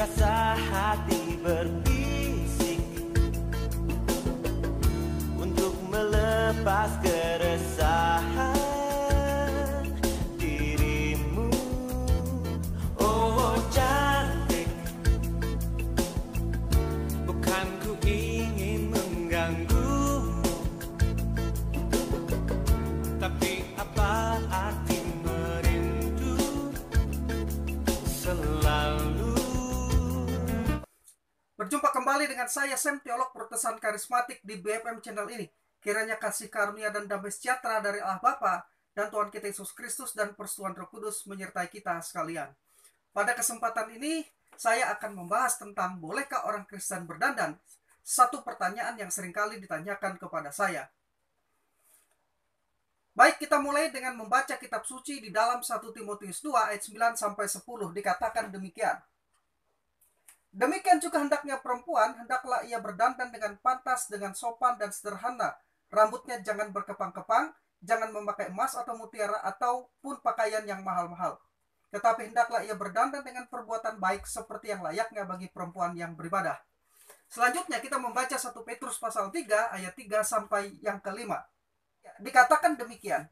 Rasa hati berbisik untuk melepas keresahan dirimu. Oh cantik, bukan ku ingin mengganggumu, tapi apa arti merindu selalu. Berjumpa kembali dengan saya, Sam, teolog Protestan Karismatik di BFM channel ini. Kiranya kasih karunia dan damai sejahtera dari Allah Bapa dan Tuhan kita Yesus Kristus dan persekutuan Roh Kudus menyertai kita sekalian. Pada kesempatan ini, saya akan membahas tentang bolehkah orang Kristen berdandan? Satu pertanyaan yang seringkali ditanyakan kepada saya. Baik, kita mulai dengan membaca kitab suci di dalam 1 Timotius 2 ayat 9-10 dikatakan demikian. Demikian juga hendaknya perempuan, hendaklah ia berdandan dengan pantas, dengan sopan dan sederhana. Rambutnya jangan berkepang-kepang, jangan memakai emas atau mutiara ataupun pakaian yang mahal-mahal. Tetapi hendaklah ia berdandan dengan perbuatan baik seperti yang layaknya bagi perempuan yang beribadah. Selanjutnya kita membaca 1 Petrus pasal 3 ayat 3 sampai yang kelima. Dikatakan demikian.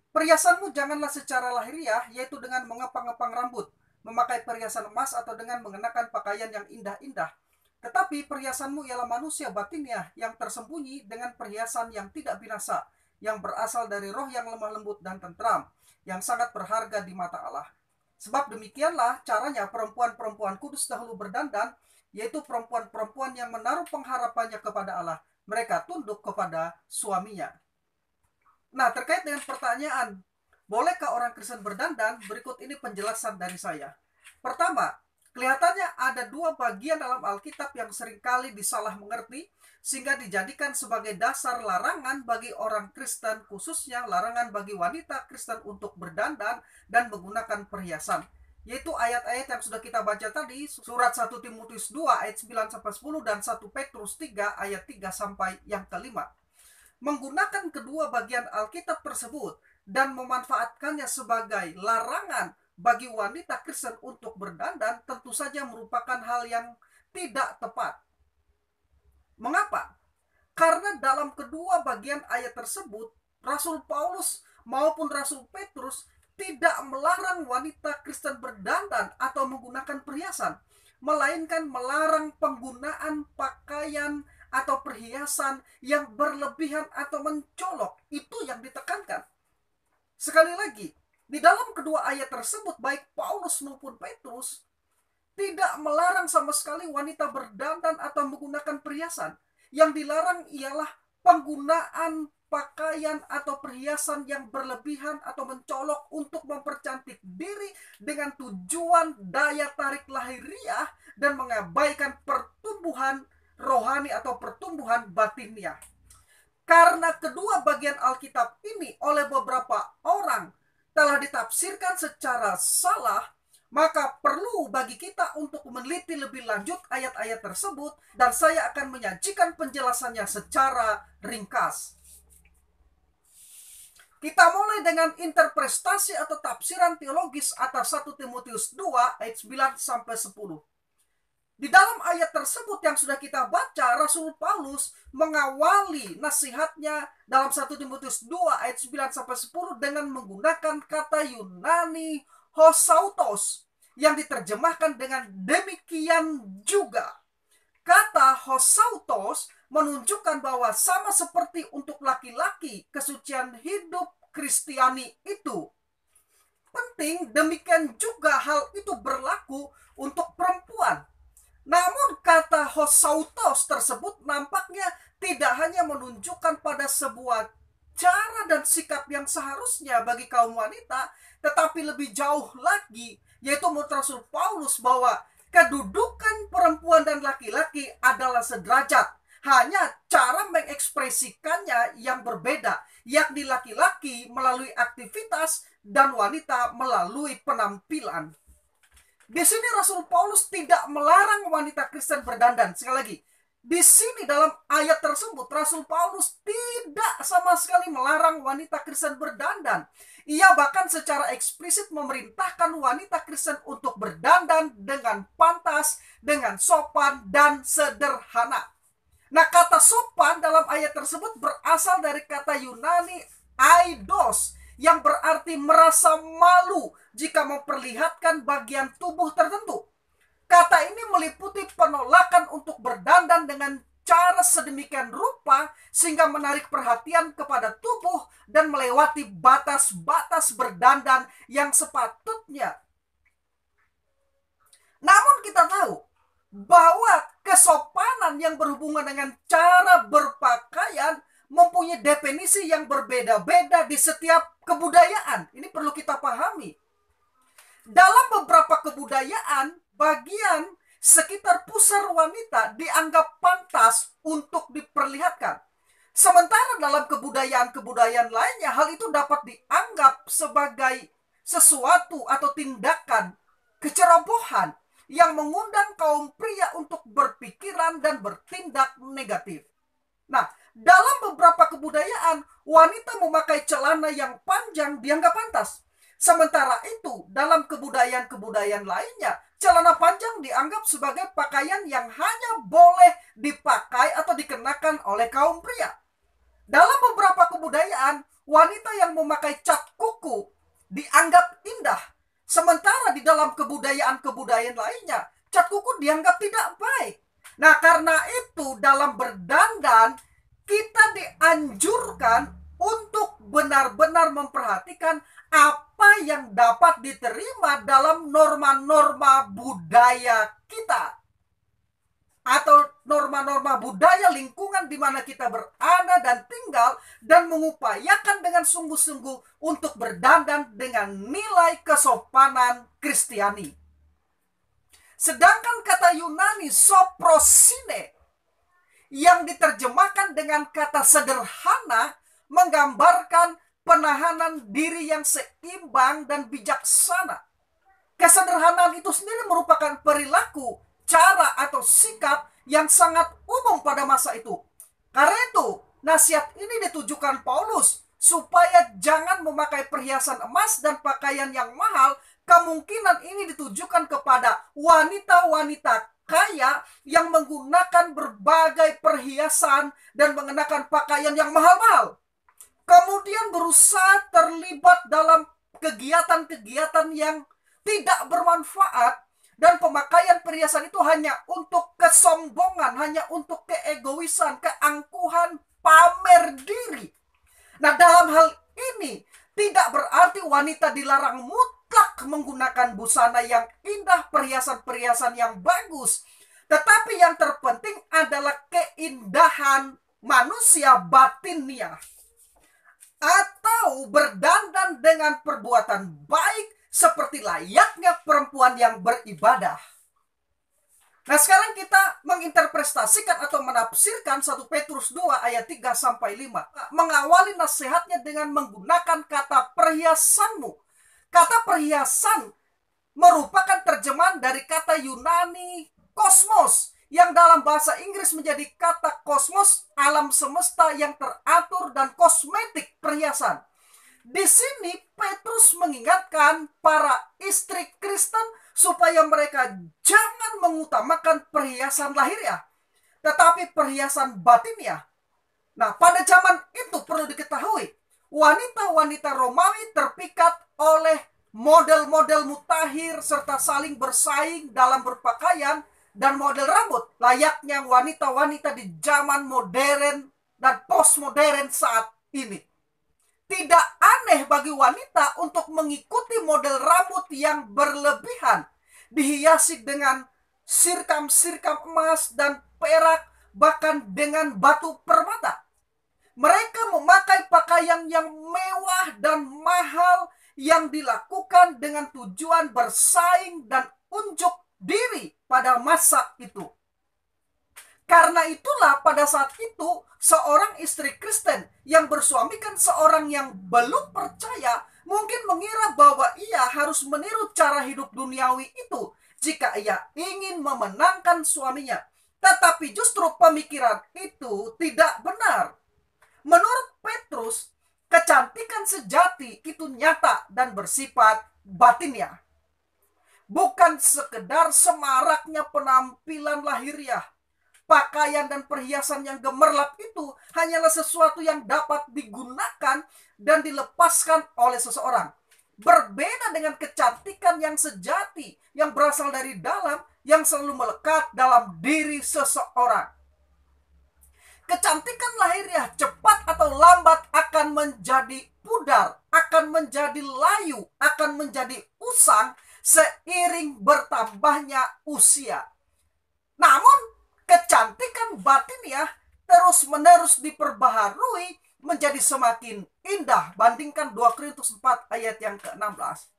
Perhiasanmu janganlah secara lahiriah, yaitu dengan mengepang-ngepang rambut, memakai perhiasan emas atau dengan mengenakan pakaian yang indah-indah. Tetapi perhiasanmu ialah manusia batinnya yang tersembunyi dengan perhiasan yang tidak binasa, yang berasal dari roh yang lemah lembut dan tentram, yang sangat berharga di mata Allah. Sebab demikianlah caranya perempuan-perempuan kudus dahulu berdandan, yaitu perempuan-perempuan yang menaruh pengharapannya kepada Allah. Mereka tunduk kepada suaminya. Nah, terkait dengan pertanyaan, bolehkah orang Kristen berdandan? Berikut ini penjelasan dari saya. Pertama, kelihatannya ada dua bagian dalam Alkitab yang seringkali disalah mengerti, sehingga dijadikan sebagai dasar larangan bagi orang Kristen, khususnya larangan bagi wanita Kristen untuk berdandan dan menggunakan perhiasan. Yaitu ayat-ayat yang sudah kita baca tadi, surat 1 Timotius 2 ayat 9-10 dan 1 Petrus 3 ayat 3 sampai yang kelima. Menggunakan kedua bagian Alkitab tersebut dan memanfaatkannya sebagai larangan bagi wanita Kristen untuk berdandan tentu saja merupakan hal yang tidak tepat. Mengapa? Karena dalam kedua bagian ayat tersebut, Rasul Paulus maupun Rasul Petrus tidak melarang wanita Kristen berdandan atau menggunakan perhiasan, melainkan melarang penggunaan pakaian atau perhiasan yang berlebihan atau mencolok. Itu yang ditekankan. Sekali lagi, di dalam kedua ayat tersebut, baik Paulus maupun Petrus tidak melarang sama sekali wanita berdandan atau menggunakan perhiasan. Yang dilarang ialah penggunaan pakaian atau perhiasan yang berlebihan atau mencolok untuk mempercantik diri dengan tujuan daya tarik lahiriah dan mengabaikan pertumbuhan rohani atau pertumbuhan batinnya. Karena kedua bagian Alkitab ini oleh beberapa orang telah ditafsirkan secara salah, maka perlu bagi kita untuk meneliti lebih lanjut ayat-ayat tersebut, dan saya akan menyajikan penjelasannya secara ringkas. Kita mulai dengan interpretasi atau tafsiran teologis atas 1 Timotius 2 ayat 9-10. Di dalam ayat tersebut yang sudah kita baca, Rasul Paulus mengawali nasihatnya dalam 1 Timotius 2 ayat 9-10 dengan menggunakan kata Yunani hosautos yang diterjemahkan dengan demikian juga. Kata hosautos menunjukkan bahwa sama seperti untuk laki-laki, kesucian hidup Kristiani itu penting, demikian juga hal itu berlaku untuk perempuan. Namun kata hosautos tersebut nampaknya tidak hanya menunjukkan pada sebuah cara dan sikap yang seharusnya bagi kaum wanita, tetapi lebih jauh lagi, yaitu menurut Rasul Paulus bahwa kedudukan perempuan dan laki-laki adalah sederajat. Hanya cara mengekspresikannya yang berbeda, yakni laki-laki melalui aktivitas dan wanita melalui penampilan. Di sini Rasul Paulus tidak melarang wanita Kristen berdandan. Sekali lagi, Di sini dalam ayat tersebut Rasul Paulus tidak sama sekali melarang wanita Kristen berdandan. Ia bahkan secara eksplisit memerintahkan wanita Kristen untuk berdandan dengan pantas, dengan sopan dan sederhana. Nah, kata sopan dalam ayat tersebut berasal dari kata Yunani aidos, yang berarti merasa malu jika memperlihatkan bagian tubuh tertentu. Kata ini meliputi penolakan untuk berdandan dengan cara sedemikian rupa sehingga menarik perhatian kepada tubuh dan melewati batas-batas berdandan yang sepatutnya. Namun kita tahu bahwa kesopanan yang berhubungan dengan cara berpakaian mempunyai definisi yang berbeda-beda di setiap kebudayaan. Ini perlu kita pahami. Dalam beberapa kebudayaan, bagian sekitar pusar wanita dianggap pantas untuk diperlihatkan. Sementara dalam kebudayaan-kebudayaan lainnya, hal itu dapat dianggap sebagai sesuatu atau tindakan kecerobohan yang mengundang kaum pria untuk berpikiran dan bertindak negatif. Nah, dalam beberapa kebudayaan, wanita memakai celana yang panjang dianggap pantas. Sementara itu, dalam kebudayaan-kebudayaan lainnya, celana panjang dianggap sebagai pakaian yang hanya boleh dipakai atau dikenakan oleh kaum pria. Dalam beberapa kebudayaan, wanita yang memakai cat kuku dianggap indah. Sementara di dalam kebudayaan-kebudayaan lainnya, cat kuku dianggap tidak baik. Nah, karena itu dalam berdandan, kita dianjurkan untuk benar-benar memperhatikan apa yang dapat diterima dalam norma-norma budaya kita. Atau norma-norma budaya lingkungan di mana kita berada dan tinggal, dan mengupayakan dengan sungguh-sungguh untuk berdandan dengan nilai kesopanan Kristiani. Sedangkan kata Yunani soprosine yang diterjemahkan dengan kata sederhana menggambarkan penahanan diri yang seimbang dan bijaksana. Kesederhanaan itu sendiri merupakan perilaku, cara atau sikap yang sangat umum pada masa itu. Karena itu, nasihat ini ditujukan Paulus supaya jangan memakai perhiasan emas dan pakaian yang mahal. Kemungkinan ini ditujukan kepada wanita-wanita kaya yang menggunakan berbagai perhiasan dan mengenakan pakaian yang mahal-mahal. Kemudian berusaha terlibat dalam kegiatan-kegiatan yang tidak bermanfaat, dan pemakaian perhiasan itu hanya untuk kesombongan, hanya untuk keegoisan, keangkuhan, pamer diri. Nah, dalam hal ini tidak berarti wanita dilarang mutlak menggunakan busana yang indah, perhiasan-perhiasan yang bagus. Tetapi yang terpenting adalah keindahan manusia batinnya. Atau berdandan dengan perbuatan baik seperti layaknya perempuan yang beribadah. Nah, sekarang kita menginterpretasikan atau menafsirkan 1 Petrus 2 ayat 3 sampai 5. Mengawali nasihatnya dengan menggunakan kata perhiasanmu. Kata perhiasan merupakan terjemahan dari kata Yunani kosmos, yang dalam bahasa Inggris menjadi kata kosmos, alam semesta yang teratur, dan kosmetik, perhiasan. Di sini Petrus mengingatkan para istri Kristen supaya mereka jangan mengutamakan perhiasan lahiriah, tetapi perhiasan batinnya. Nah, pada zaman itu perlu diketahui, wanita-wanita Romawi terpikat oleh model-model mutakhir serta saling bersaing dalam berpakaian dan model rambut, layaknya wanita-wanita di zaman modern dan postmodern saat ini. Tidak aneh bagi wanita untuk mengikuti model rambut yang berlebihan, dihiasi dengan sirkam-sirkam emas dan perak, bahkan dengan batu permata. Mereka memakai pakaian yang mewah dan mahal yang dilakukan dengan tujuan bersaing dan unjuk diri pada masa itu. Karena itulah pada saat itu seorang istri Kristen yang bersuamikan seorang yang belum percaya mungkin mengira bahwa ia harus meniru cara hidup duniawi itu jika ia ingin memenangkan suaminya. Tetapi justru pemikiran itu tidak benar. Menurut Petrus, kecantikan sejati itu nyata dan bersifat batiniah. Bukan sekedar semaraknya penampilan lahiriah. Pakaian dan perhiasan yang gemerlap itu hanyalah sesuatu yang dapat digunakan dan dilepaskan oleh seseorang. Berbeda dengan kecantikan yang sejati, yang berasal dari dalam, yang selalu melekat dalam diri seseorang. Kecantikan lahiriah cepat atau lambat akan menjadi pudar, akan menjadi layu, akan menjadi usang seiring bertambahnya usia. Namun, kecantikan batiniah terus-menerus diperbaharui menjadi semakin indah. Bandingkan 2 Korintus 4 ayat yang ke-16.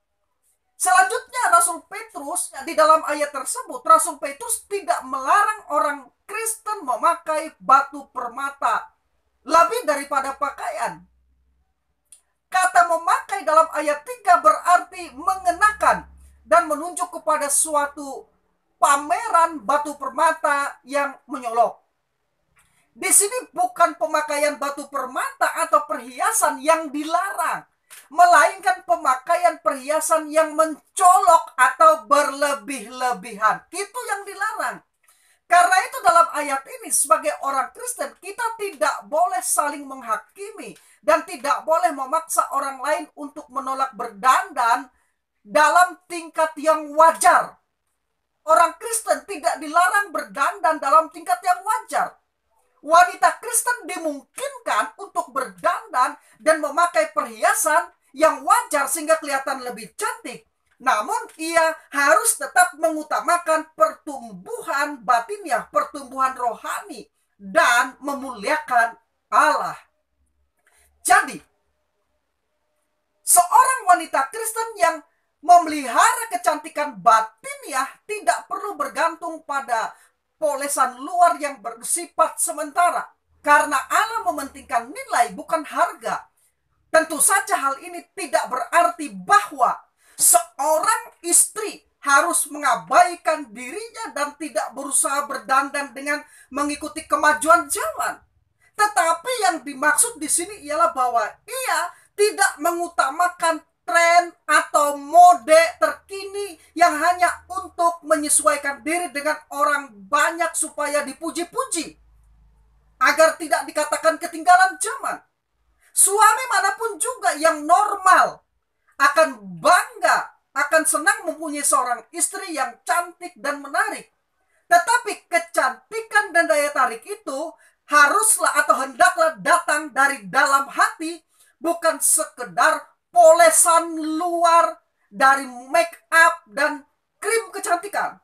Selanjutnya Rasul Petrus, di dalam ayat tersebut, Rasul Petrus tidak melarang orang Kristen memakai batu permata lebih daripada pakaian. Kata memakai dalam ayat 3 berarti mengenakan dan menunjuk kepada suatu pameran batu permata yang menyolok. Di sini bukan pemakaian batu permata atau perhiasan yang dilarang, melainkan pemakaian perhiasan yang mencolok atau berlebih-lebihan. Itu yang dilarang. Karena itu dalam ayat ini sebagai orang Kristen kita tidak boleh saling menghakimi dan tidak boleh memaksa orang lain untuk menolak berdandan dalam tingkat yang wajar. Orang Kristen tidak dilarang berdandan dalam tingkat yang wajar. Wanita Kristen dimungkinkan untuk berdandan dan memakai perhiasan yang wajar sehingga kelihatan lebih cantik. Namun ia harus tetap mengutamakan pertumbuhan batinnya, pertumbuhan rohani, dan memuliakan Allah. Jadi, seorang wanita Kristen yang memelihara kecantikan batiniah tidak perlu bergantung pada polesan luar yang bersifat sementara. Karena Allah mementingkan nilai bukan harga. Tentu saja hal ini tidak berarti bahwa seorang istri harus mengabaikan dirinya dan tidak berusaha berdandan dengan mengikuti kemajuan zaman. Tetapi yang dimaksud di sini ialah bahwa ia tidak mengutamakan tren atau mode terkini yang hanya untuk menyesuaikan diri dengan orang banyak supaya dipuji-puji, agar tidak dikatakan ketinggalan zaman. Suami manapun juga yang normal akan bangga, akan senang mempunyai seorang istri yang cantik dan menarik. Tetapi kecantikan dan daya tarik itu haruslah atau hendaklah datang dari dalam hati, bukan sekedar polesan luar dari make up dan krim kecantikan.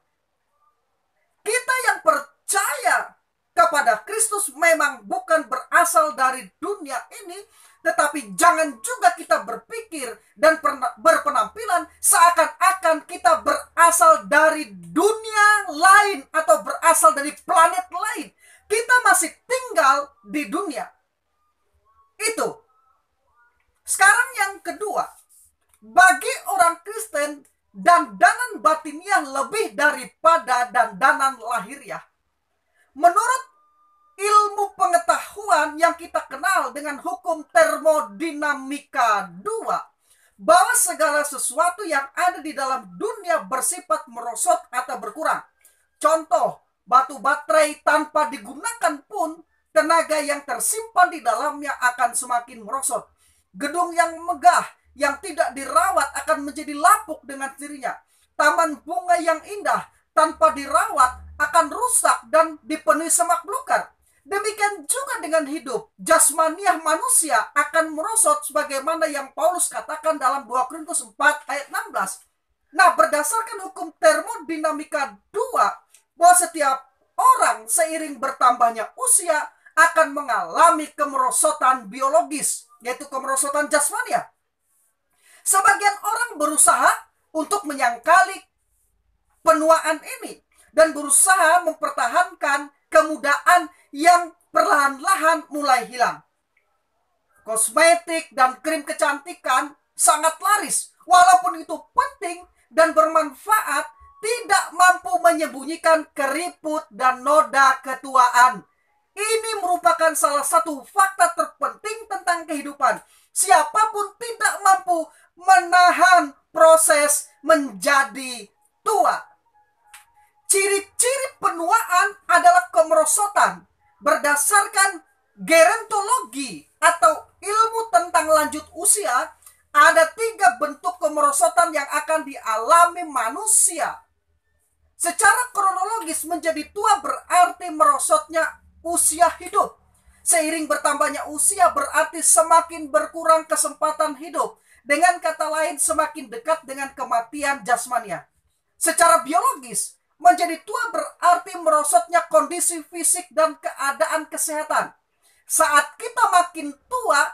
Kita yang percaya kepada Kristus memang bukan berasal dari dunia ini, tetapi jangan juga kita berpikir dan berpenampilan seakan-akan kita berasal dari dunia lain atau berasal dari planet lain. Kita masih tinggal di dunia. Itu. Sekarang yang kedua, bagi orang Kristen, dandanan batiniah lebih daripada dandanan lahiriah. Menurut ilmu pengetahuan yang kita kenal dengan hukum termodinamika 2, bahwa segala sesuatu yang ada di dalam dunia bersifat merosot atau berkurang. Contoh, batu baterai tanpa digunakan pun tenaga yang tersimpan di dalamnya akan semakin merosot. Gedung yang megah yang tidak dirawat akan menjadi lapuk dengan sendirinya. Taman bunga yang indah tanpa dirawat akan rusak dan dipenuhi semak belukar. Demikian juga dengan hidup. Jasmaniah manusia akan merosot sebagaimana yang Paulus katakan dalam 2 Korintus 4 ayat 16. Nah, berdasarkan hukum termodinamika 2, bahwa setiap orang seiring bertambahnya usia akan mengalami kemerosotan biologis, yaitu kemerosotan jasmaniah. Sebagian orang berusaha untuk menyangkali penuaan ini dan berusaha mempertahankan kemudaan yang perlahan-lahan mulai hilang. Kosmetik dan krim kecantikan sangat laris. Walaupun itu penting dan bermanfaat, tidak mampu menyembunyikan keriput dan noda ketuaan. Ini merupakan salah satu fakta terpenting tentang kehidupan. Siapapun tidak mampu menahan proses menjadi tua. Ciri-ciri penuaan adalah kemerosotan. Berdasarkan gerontologi atau ilmu tentang lanjut usia, ada 3 bentuk kemerosotan yang akan dialami manusia. Secara kronologis, menjadi tua berarti merosotnya usia hidup. Seiring bertambahnya usia berarti semakin berkurang kesempatan hidup. Dengan kata lain, semakin dekat dengan kematian jasmania. Secara biologis, menjadi tua berarti merosotnya kondisi fisik dan keadaan kesehatan. Saat kita makin tua,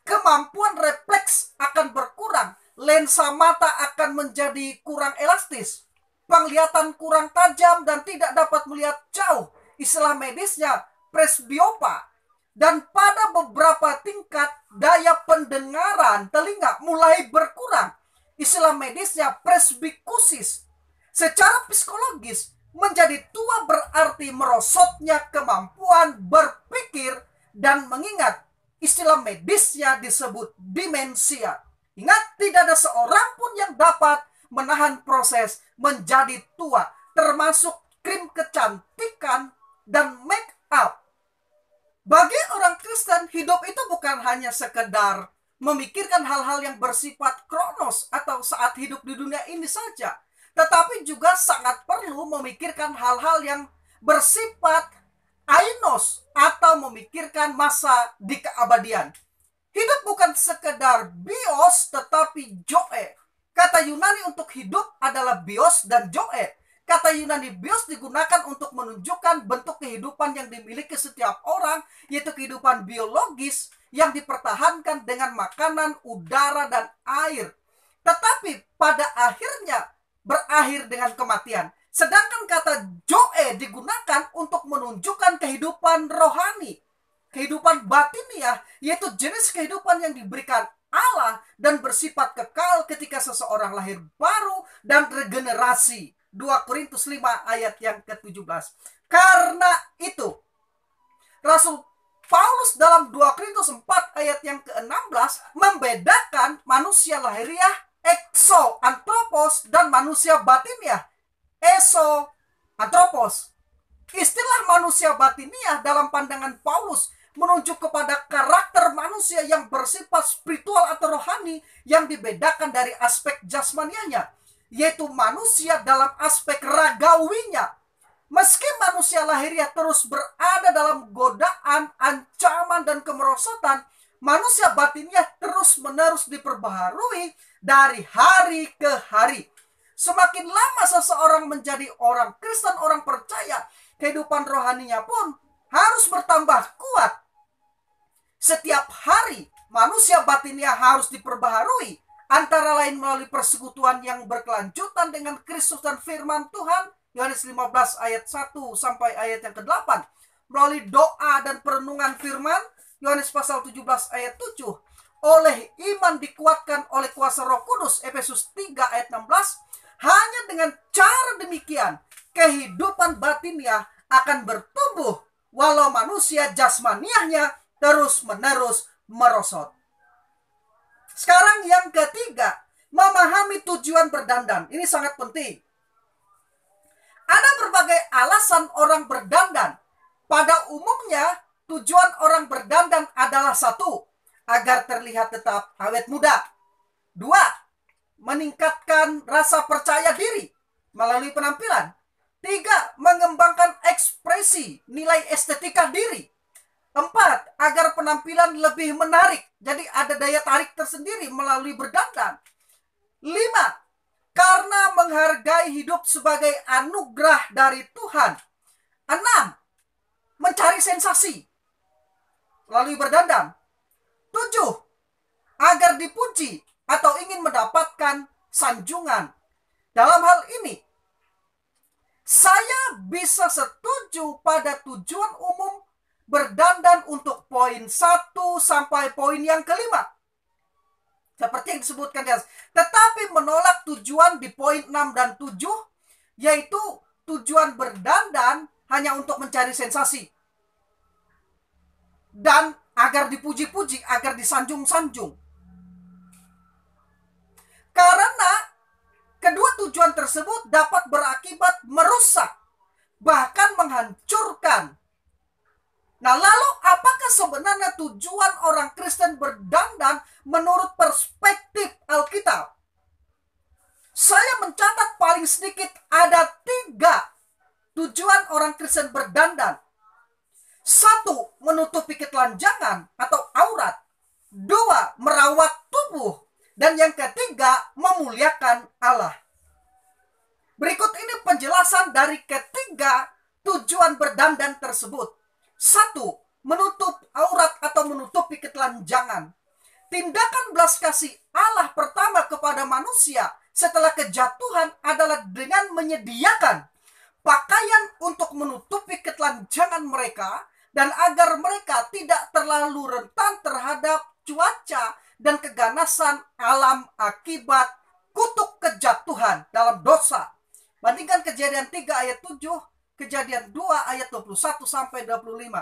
kemampuan refleks akan berkurang. Lensa mata akan menjadi kurang elastis. Penglihatan kurang tajam dan tidak dapat melihat jauh. Istilah medisnya presbiopa. Dan pada beberapa tingkat, daya pendengaran telinga mulai berkurang. Istilah medisnya presbikusis. Secara psikologis, menjadi tua berarti merosotnya kemampuan berpikir dan mengingat. Istilah medisnya disebut demensia. Ingat, tidak ada seorang pun yang dapat menahan proses menjadi tua, termasuk krim kecantikan dan make up. Bagi orang Kristen, hidup itu bukan hanya sekedar memikirkan hal-hal yang bersifat kronos atau saat hidup di dunia ini saja, tetapi juga sangat perlu memikirkan hal-hal yang bersifat ainos atau memikirkan masa di keabadian. Hidup bukan sekedar bios tetapi joe. Kata Yunani untuk hidup adalah bios dan joe. Kata Yunani bios digunakan untuk menunjukkan bentuk kehidupan yang dimiliki setiap orang, yaitu kehidupan biologis yang dipertahankan dengan makanan, udara, dan air. Tetapi pada akhirnya berakhir dengan kematian. Sedangkan kata joe digunakan untuk menunjukkan kehidupan rohani, kehidupan batiniah, yaitu jenis kehidupan yang diberikan Allah dan bersifat kekal ketika seseorang lahir baru dan regenerasi. 2 Korintus 5 ayat yang ke-17. Karena itu, Rasul Paulus dalam 2 Korintus 4 ayat yang ke-16 membedakan manusia lahiriah exo anthropos dan manusia batiniah eso anthropos. Istilah manusia batiniah dalam pandangan Paulus menunjuk kepada karakter manusia yang bersifat spiritual atau rohani yang dibedakan dari aspek jasmanianya, yaitu manusia dalam aspek ragawinya. Meski manusia lahiriah terus berada dalam godaan, ancaman, dan kemerosotan, manusia batiniah terus-menerus diperbaharui dari hari ke hari. Semakin lama seseorang menjadi orang Kristen, orang percaya, kehidupan rohaninya pun harus bertambah kuat. Setiap hari manusia batiniah harus diperbaharui, antara lain melalui persekutuan yang berkelanjutan dengan Kristus dan firman Tuhan, Yohanes 15 ayat 1 sampai ayat yang ke-8. Melalui doa dan perenungan firman, Yohanes pasal 17 ayat 7. Oleh iman dikuatkan oleh kuasa Roh Kudus, Efesus 3 ayat 16. Hanya dengan cara demikian, kehidupan batiniah akan bertumbuh, walau manusia jasmaniahnya terus-menerus merosot. Sekarang yang ketiga, memahami tujuan berdandan. Ini sangat penting. Ada berbagai alasan orang berdandan. Pada umumnya, tujuan orang berdandan adalah 1, agar terlihat tetap awet muda. 2, meningkatkan rasa percaya diri melalui penampilan. 3, mengembangkan ekspresi nilai estetika diri. 4, agar penampilan lebih menarik. Jadi ada daya tarik tersendiri melalui berdandan. 5, karena menghargai hidup sebagai anugerah dari Tuhan. 6, mencari sensasi melalui berdandan. 7, agar dipuji atau ingin mendapatkan sanjungan. Dalam hal ini, saya bisa setuju pada tujuan umum berdandan untuk poin 1 sampai poin yang ke-5. Seperti yang disebutkan di atas. Tetapi menolak tujuan di poin 6 dan 7 yaitu tujuan berdandan hanya untuk mencari sensasi dan agar dipuji-puji, agar disanjung-sanjung. Karena kedua tujuan tersebut dapat berakibat merusak, bahkan menghancurkan. Nah, lalu apakah sebenarnya tujuan orang Kristen berdandan menurut perspektif Alkitab? Saya mencatat paling sedikit ada 3 tujuan orang Kristen berdandan. 1, menutupi ketelanjangan atau aurat. 2, merawat tubuh. Dan yang ketiga, memuliakan Allah. Berikut ini penjelasan dari ketiga tujuan berdandan tersebut. 1, menutup aurat atau menutupi ketelanjangan. Tindakan belas kasih Allah pertama kepada manusia setelah kejatuhan adalah dengan menyediakan pakaian untuk menutupi ketelanjangan mereka dan agar mereka tidak terlalu rentan terhadap cuaca dan keganasan alam akibat kutuk kejatuhan dalam dosa. Bandingkan Kejadian 3 ayat 7, Kejadian 2 ayat 21 sampai 25.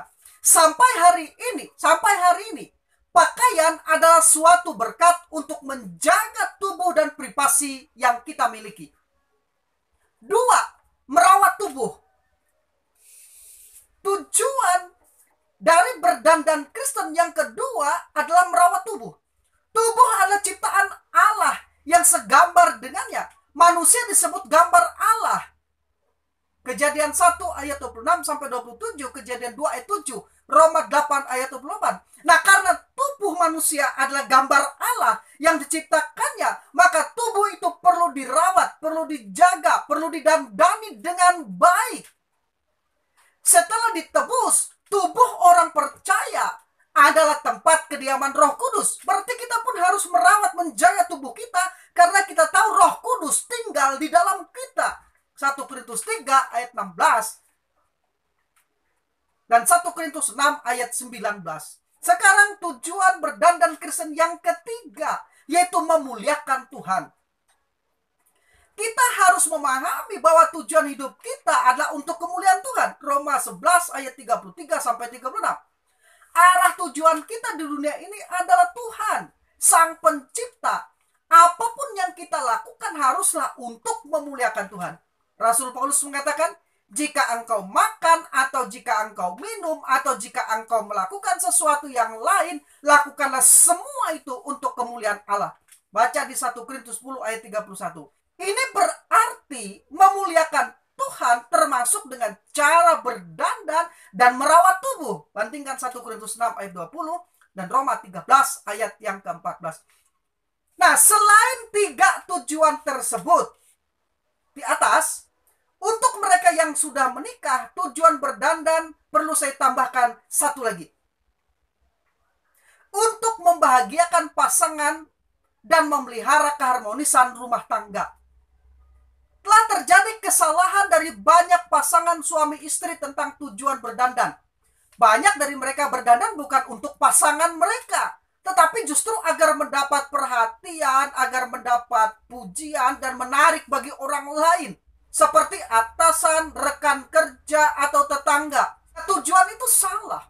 Sampai hari ini, pakaian adalah suatu berkat untuk menjaga tubuh dan privasi yang kita miliki. 2, merawat tubuh. Tujuan dari berdandan Kristen yang kedua adalah merawat tubuh. Tubuh adalah ciptaan Allah yang segambar dengannya. Manusia disebut gambar Allah. Kejadian 1 ayat 26 sampai 27, Kejadian 2 ayat 7, Roma 8 ayat 28. Nah, karena tubuh manusia adalah gambar Allah yang diciptakannya, maka tubuh itu perlu dirawat, perlu dijaga, perlu didandani dengan baik. Setelah ditebus, tubuh orang percaya adalah tempat kediaman Roh Kudus. Berarti kita pun harus merawat, menjaga tubuh kita, karena kita tahu Roh Kudus tinggal di dalam kita. 1 Korintus 3 ayat 16 dan 1 Korintus 6 ayat 19. Sekarang tujuan berdandan Kristen yang ketiga, yaitu memuliakan Tuhan. Kita harus memahami bahwa tujuan hidup kita adalah untuk kemuliaan Tuhan. Roma 11 ayat 33 sampai 36. Arah tujuan kita di dunia ini adalah Tuhan, Sang Pencipta. Apapun yang kita lakukan haruslah untuk memuliakan Tuhan. Rasul Paulus mengatakan, jika engkau makan atau jika engkau minum atau jika engkau melakukan sesuatu yang lain, lakukanlah semua itu untuk kemuliaan Allah. Baca di 1 Korintus 10 ayat 31. Ini berarti memuliakan Tuhan termasuk dengan cara berdandan dan merawat tubuh. Bandingkan 1 Korintus 6 ayat 20 dan Roma 13 ayat yang ke-14. Nah, selain 3 tujuan tersebut di atas, untuk mereka yang sudah menikah, tujuan berdandan perlu saya tambahkan satu lagi. Untuk membahagiakan pasangan dan memelihara keharmonisan rumah tangga. Telah terjadi kesalahan dari banyak pasangan suami istri tentang tujuan berdandan. Banyak dari mereka berdandan bukan untuk pasangan mereka, tetapi justru agar mendapat perhatian, agar mendapat pujian dan menarik bagi orang lain. Seperti atasan, rekan kerja, atau tetangga. Tujuan itu salah.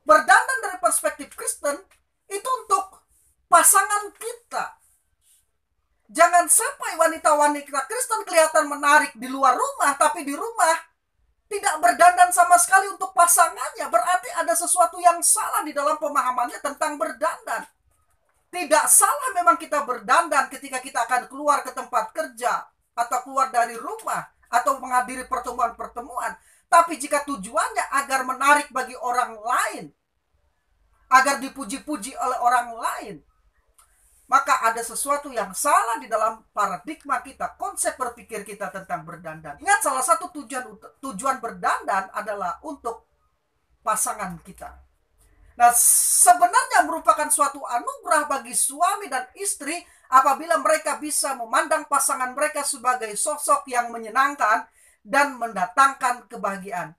Berdandan dari perspektif Kristen itu untuk pasangan kita. Jangan sampai wanita-wanita Kristen kelihatan menarik di luar rumah, tapi di rumah tidak berdandan sama sekali untuk pasangannya. Berarti ada sesuatu yang salah di dalam pemahamannya tentang berdandan. Tidak salah memang kita berdandan ketika kita akan keluar ke tempat kerja, atau keluar dari rumah, atau menghadiri pertemuan-pertemuan. Tapi jika tujuannya agar menarik bagi orang lain, agar dipuji-puji oleh orang lain, maka ada sesuatu yang salah di dalam paradigma kita, konsep berpikir kita tentang berdandan. Ingat, salah satu tujuan berdandan adalah untuk pasangan kita. Nah, sebenarnya merupakan suatu anugerah bagi suami dan istri apabila mereka bisa memandang pasangan mereka sebagai sosok yang menyenangkan dan mendatangkan kebahagiaan.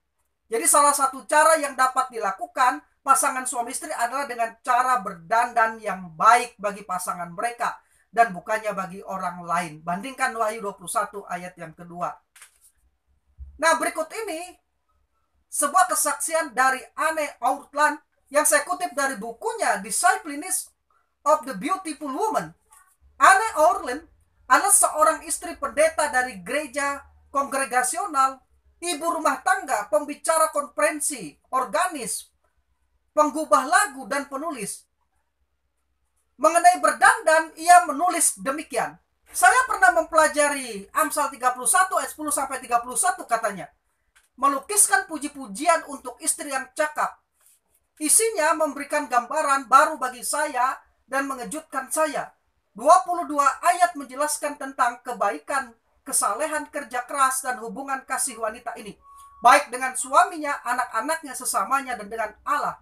Jadi salah satu cara yang dapat dilakukan pasangan suami istri adalah dengan cara berdandan yang baik bagi pasangan mereka. dan bukannya bagi orang lain. Bandingkan Wahyu 21 ayat yang kedua. Nah, berikut ini sebuah kesaksian dari Anne Ortland yang saya kutip dari bukunya Discipliness of the Beautiful Woman. Anne Ortland adalah seorang istri pendeta dari gereja kongregasional, ibu rumah tangga, pembicara konferensi, organis, penggubah lagu, dan penulis. Mengenai berdandan, ia menulis demikian. Saya pernah mempelajari Amsal 31 ayat 10 sampai 31 katanya. Melukiskan puji-pujian untuk istri yang cakap. Isinya memberikan gambaran baru bagi saya dan mengejutkan saya. 22 ayat menjelaskan tentang kebaikan, kesalehan, kerja keras, dan hubungan kasih wanita ini. Baik dengan suaminya, anak-anaknya, sesamanya, dan dengan Allah.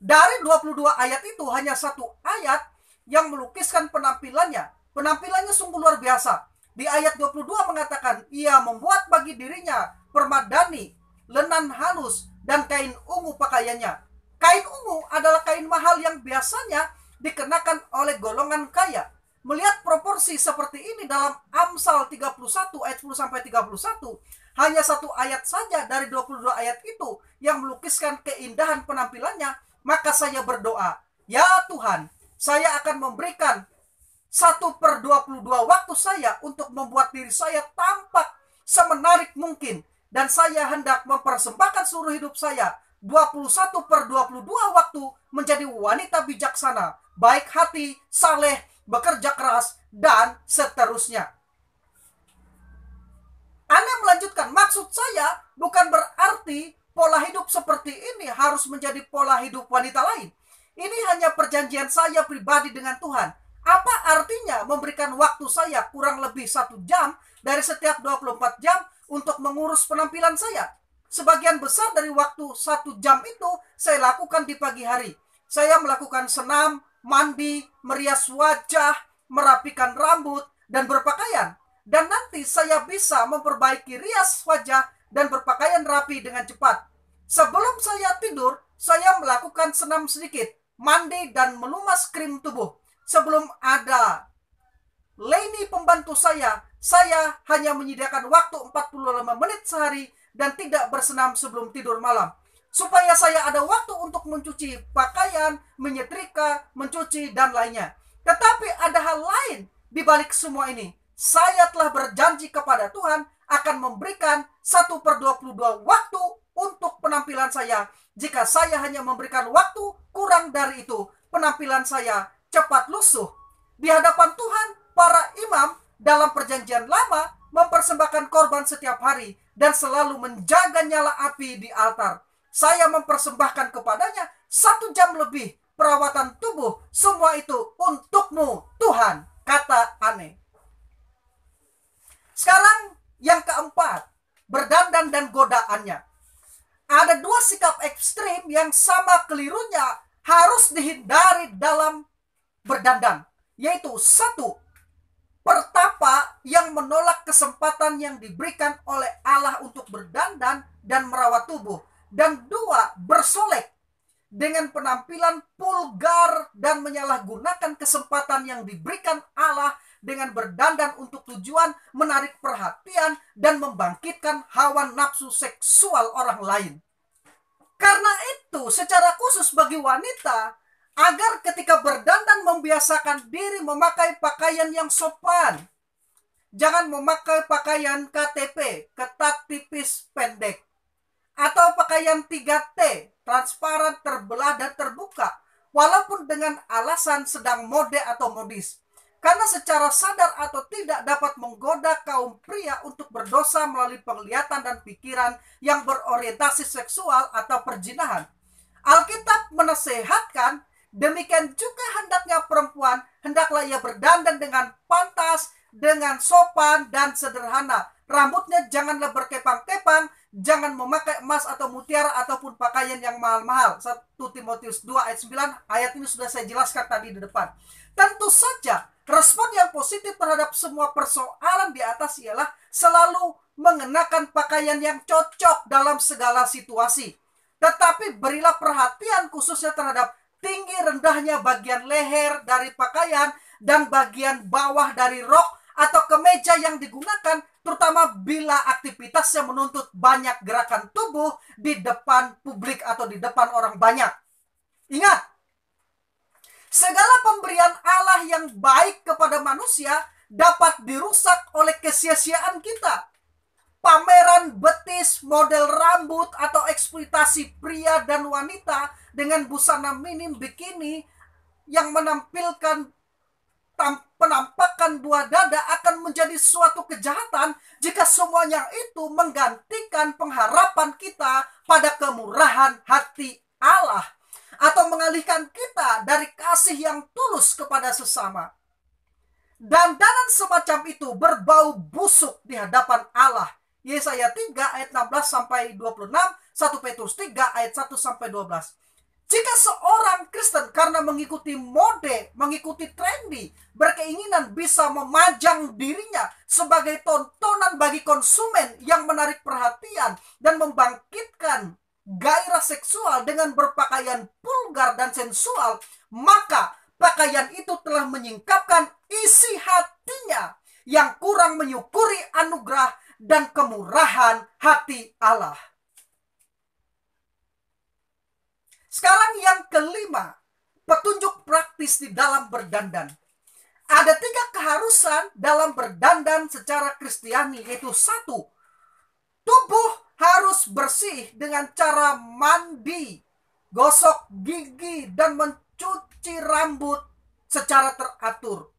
Dari 22 ayat itu hanya satu ayat yang melukiskan penampilannya. Penampilannya sungguh luar biasa. Di ayat 22 mengatakan, ia membuat bagi dirinya permadani, lenan halus, dan kain ungu pakaiannya. Kain ungu adalah kain mahal yang biasanya dikenakan oleh golongan kaya. Melihat proporsi seperti ini dalam Amsal 31 ayat 10 sampai 31, hanya satu ayat saja dari 22 ayat itu yang melukiskan keindahan penampilannya, maka saya berdoa, ya Tuhan, saya akan memberikan 1/22 waktu saya untuk membuat diri saya tampak semenarik mungkin. Dan saya hendak mempersembahkan seluruh hidup saya 21/22 waktu menjadi wanita bijaksana, baik hati, saleh, bekerja keras, dan seterusnya. Anda melanjutkan, maksud saya bukan berarti pola hidup seperti ini harus menjadi pola hidup wanita lain. Ini hanya perjanjian saya pribadi dengan Tuhan. Apa artinya memberikan waktu saya kurang lebih 1 jam dari setiap 24 jam untuk mengurus penampilan saya? Sebagian besar dari waktu 1 jam itu saya lakukan di pagi hari. Saya melakukan senam, mandi, merias wajah, merapikan rambut, dan berpakaian. Dan nanti saya bisa memperbaiki rias wajah dan berpakaian rapi dengan cepat. Sebelum saya tidur, saya melakukan senam sedikit, mandi, dan melumas krim tubuh. Sebelum ada Leni pembantu saya hanya menyediakan waktu 45 menit sehari dan tidak bersenam sebelum tidur malam. Supaya saya ada waktu untuk mencuci pakaian, menyetrika, mencuci, dan lainnya. Tetapi ada hal lain di balik semua ini. Saya telah berjanji kepada Tuhan akan memberikan 1/22 waktu untuk penampilan saya. Jika saya hanya memberikan waktu kurang dari itu, penampilan saya cepat lusuh. Di hadapan Tuhan, para imam dalam perjanjian lama mempersembahkan korban setiap hari dan selalu menjaga nyala api di altar. Saya mempersembahkan kepadanya 1 jam lebih perawatan tubuh. Semua itu untukmu, Tuhan, kata Anne. Sekarang yang keempat, berdandan dan godaannya. Ada 2 sikap ekstrim yang sama kelirunya harus dihindari dalam berdandan, yaitu 1, pertapa yang menolak kesempatan yang diberikan oleh Allah untuk berdandan dan merawat tubuh, dan 2, bersolek dengan penampilan vulgar dan menyalahgunakan kesempatan yang diberikan Allah dengan berdandan untuk tujuan menarik perhatian dan membangkitkan hawa nafsu seksual orang lain. Karena itu, secara khusus bagi wanita, agar ketika berdandan membiasakan diri memakai pakaian yang sopan. Jangan memakai pakaian KTP, ketat, tipis, pendek. Atau pakaian 3T, transparan, terbelah, dan terbuka. Walaupun dengan alasan sedang mode atau modis. Karena secara sadar atau tidak dapat menggoda kaum pria untuk berdosa melalui penglihatan dan pikiran yang berorientasi seksual atau perzinahan. Alkitab menasehatkan, demikian juga hendaknya perempuan, hendaklah ia berdandan dengan pantas, dengan sopan dan sederhana. Rambutnya janganlah berkepang-kepang, jangan memakai emas atau mutiara ataupun pakaian yang mahal-mahal. 1 Timotius 2 ayat 9, ayat ini sudah saya jelaskan tadi di depan. Tentu saja, respon yang positif terhadap semua persoalan di atas ialah selalu mengenakan pakaian yang cocok dalam segala situasi. Tetapi berilah perhatian khususnya terhadap tinggi rendahnya bagian leher dari pakaian dan bagian bawah dari rok atau kemeja yang digunakan, terutama bila aktivitasnya menuntut banyak gerakan tubuh di depan publik atau di depan orang banyak. Ingat, segala pemberian Allah yang baik kepada manusia dapat dirusak oleh kesia-siaan kita. Pameran betis, model rambut, atau eksploitasi pria dan wanita dengan busana minim bikini yang menampilkan penampakan buah dada akan menjadi suatu kejahatan jika semuanya itu menggantikan pengharapan kita pada kemurahan hati Allah atau mengalihkan kita dari kasih yang tulus kepada sesama. Dandanan semacam itu berbau busuk di hadapan Allah. Yesaya 3 ayat 16 sampai 26, 1 Petrus 3 ayat 1 sampai 12. Jika seorang Kristen karena mengikuti mode, mengikuti trendy, berkeinginan bisa memajang dirinya sebagai tontonan bagi konsumen yang menarik perhatian dan membangkitkan gairah seksual dengan berpakaian vulgar dan sensual, maka pakaian itu telah menyingkapkan isi hatinya yang kurang menyukuri anugerah dan kemurahan hati Allah. Sekarang yang kelima, petunjuk praktis di dalam berdandan. Ada 3 keharusan dalam berdandan secara Kristiani, yaitu 1, tubuh harus bersih dengan cara mandi, gosok gigi, dan mencuci rambut secara teratur.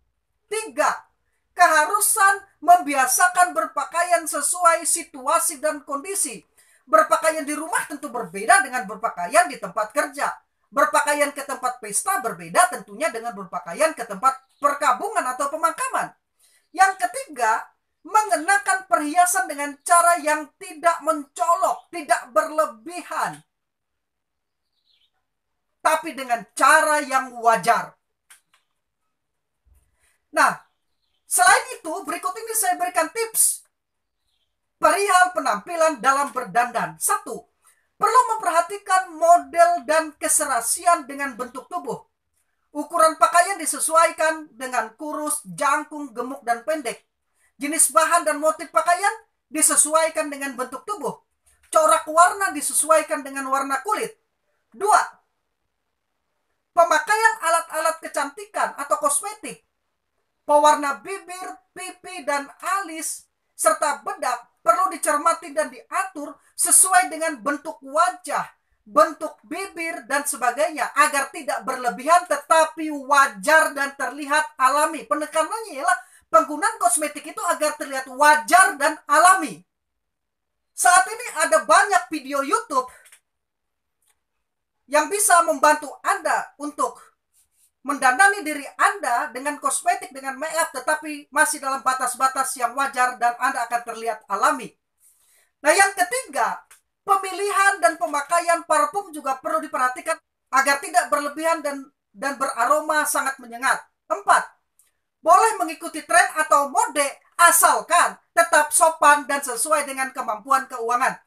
3, keharusan membiasakan berpakaian sesuai situasi dan kondisi. Berpakaian di rumah tentu berbeda dengan berpakaian di tempat kerja. Berpakaian ke tempat pesta berbeda tentunya dengan berpakaian ke tempat perkabungan atau pemakaman. Yang ketiga, mengenakan perhiasan dengan cara yang tidak mencolok, tidak berlebihan, tapi dengan cara yang wajar. Nah, selain itu, berikut ini saya berikan tips perihal penampilan dalam berdandan. 1. Perlu memperhatikan model dan keserasian dengan bentuk tubuh. Ukuran pakaian disesuaikan dengan kurus, jangkung, gemuk, dan pendek. Jenis bahan dan motif pakaian disesuaikan dengan bentuk tubuh. Corak warna disesuaikan dengan warna kulit. 2. Pemakaian alat-alat kecantikan atau kosmetik, pewarna bibir, pipi, dan alis, serta bedak perlu dicermati dan diatur sesuai dengan bentuk wajah, bentuk bibir, dan sebagainya agar tidak berlebihan tetapi wajar dan terlihat alami. Penekanannya ialah penggunaan kosmetik itu agar terlihat wajar dan alami. Saat ini ada banyak video YouTube yang bisa membantu Anda untuk mendandani diri Anda dengan kosmetik, dengan make up, tetapi masih dalam batas-batas yang wajar dan Anda akan terlihat alami. Nah, yang ketiga, pemilihan dan pemakaian parfum juga perlu diperhatikan agar tidak berlebihan dan beraroma sangat menyengat. 4. Boleh mengikuti tren atau mode asalkan tetap sopan dan sesuai dengan kemampuan keuangan.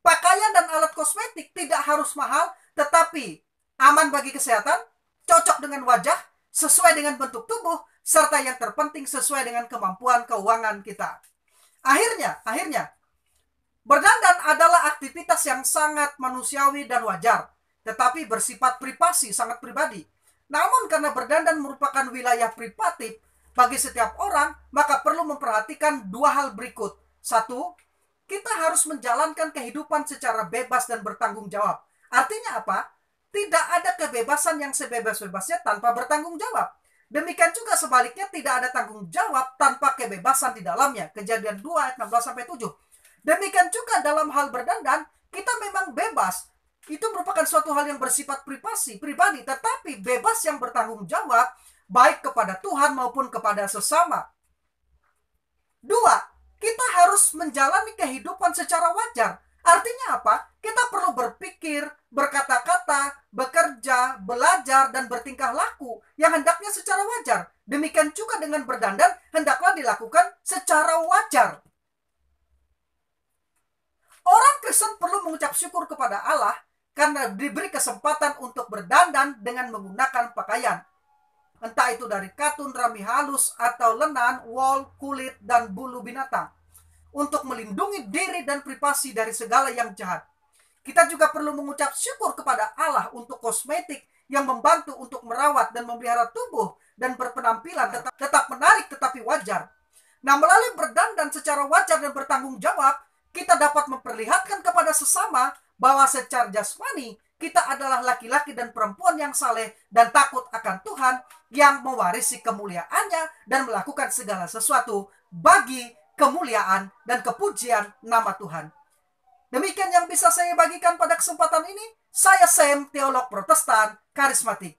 Pakaian dan alat kosmetik tidak harus mahal, tetapi aman bagi kesehatan, cocok dengan wajah, sesuai dengan bentuk tubuh, serta yang terpenting sesuai dengan kemampuan keuangan kita. Akhirnya, berdandan adalah aktivitas yang sangat manusiawi dan wajar, tetapi bersifat privasi, sangat pribadi. Namun karena berdandan merupakan wilayah privatif bagi setiap orang, maka perlu memperhatikan 2 hal berikut. 1, kita harus menjalankan kehidupan secara bebas dan bertanggung jawab. Artinya apa? Tidak ada kebebasan yang sebebas-bebasnya tanpa bertanggung jawab. Demikian juga sebaliknya, tidak ada tanggung jawab tanpa kebebasan di dalamnya. Kejadian 2 ayat 16-7. Demikian juga dalam hal berdandan, kita memang bebas. Itu merupakan suatu hal yang bersifat pribadi, tetapi bebas yang bertanggung jawab baik kepada Tuhan maupun kepada sesama. 2, kita harus menjalani kehidupan secara wajar. Artinya apa? Kita perlu berpikir, berkata-kata, bekerja, belajar, dan bertingkah laku yang hendaknya secara wajar. Demikian juga dengan berdandan, hendaklah dilakukan secara wajar. Orang Kristen perlu mengucap syukur kepada Allah karena diberi kesempatan untuk berdandan dengan menggunakan pakaian. entah itu dari katun, rami halus, atau lenan, wol, kulit, dan bulu binatang, untuk melindungi diri dan privasi dari segala yang jahat. Kita juga perlu mengucap syukur kepada Allah untuk kosmetik yang membantu untuk merawat dan memelihara tubuh dan berpenampilan tetap menarik tetapi wajar. Nah, melalui berdandan secara wajar dan bertanggung jawab, kita dapat memperlihatkan kepada sesama bahwa secara jasmani kita adalah laki-laki dan perempuan yang saleh dan takut akan Tuhan, yang mewarisi kemuliaannya dan melakukan segala sesuatu bagi kemuliaan dan kepujian nama Tuhan. Demikian yang bisa saya bagikan pada kesempatan ini. Saya Sam, teolog Protestan karismatik.